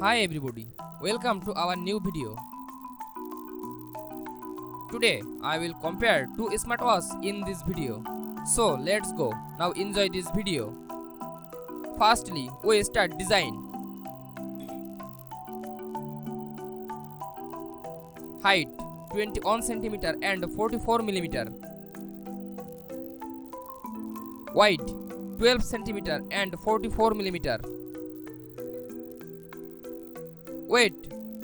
Hi everybody, welcome to our new video. Today I will compare two smartwatches in this video. So let's go, now enjoy this video. Firstly, we start design. Height 21 cm and 44 mm. Wide 12 cm and 44 mm. Weight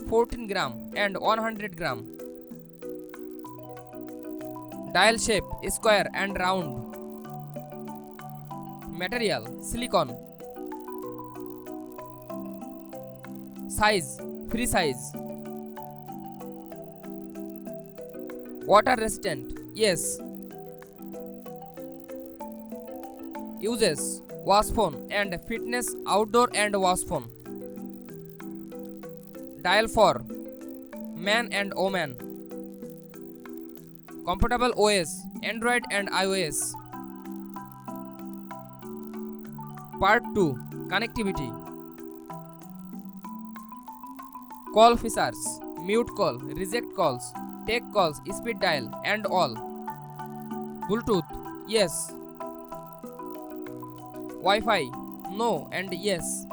14 gram and 100 gram. Dial shape square and round. Material silicone. Size free size. Water resistant, yes. Uses wash phone and fitness outdoor and wash phone. Dial for man and woman. Compatible OS Android and iOS. Part 2 Connectivity. Call features: mute call, reject calls, take calls, speed dial and all. Bluetooth, yes. Wi-Fi, no and yes.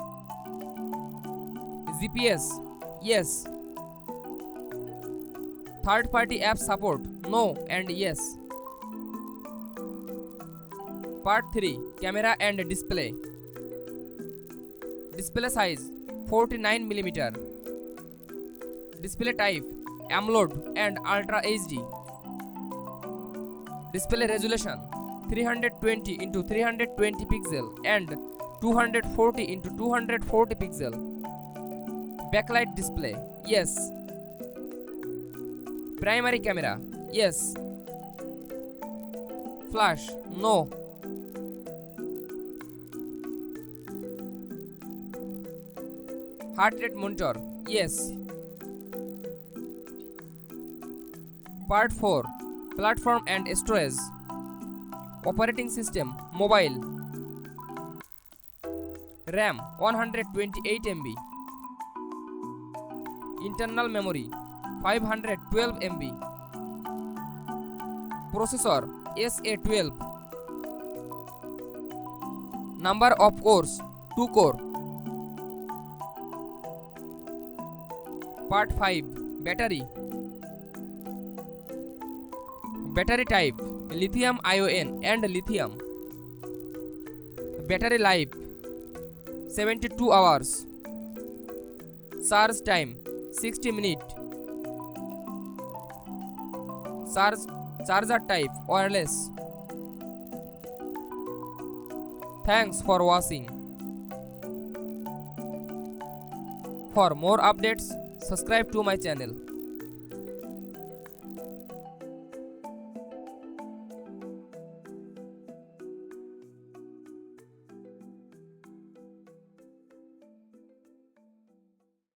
GPS, yes. Third party app support, no and yes. Part 3 Camera and display. Display size 49 mm. Display type AMOLED and Ultra HD. Display resolution 320 x 320 pixel and 240 x 240 pixel. Backlight display, yes. Primary camera, yes. Flash, no. Heart rate monitor, yes. Part 4 Platform and storage. Operating system mobile. RAM 128 MB. Internal memory 512 MB. Processor SA12. Number of cores 2 core. Part 5 Battery. Battery type lithium ion and lithium. Battery life 72 hours. Charge time 60 minutes. Charger type wireless. Thanks for watching. For more updates, subscribe to my channel.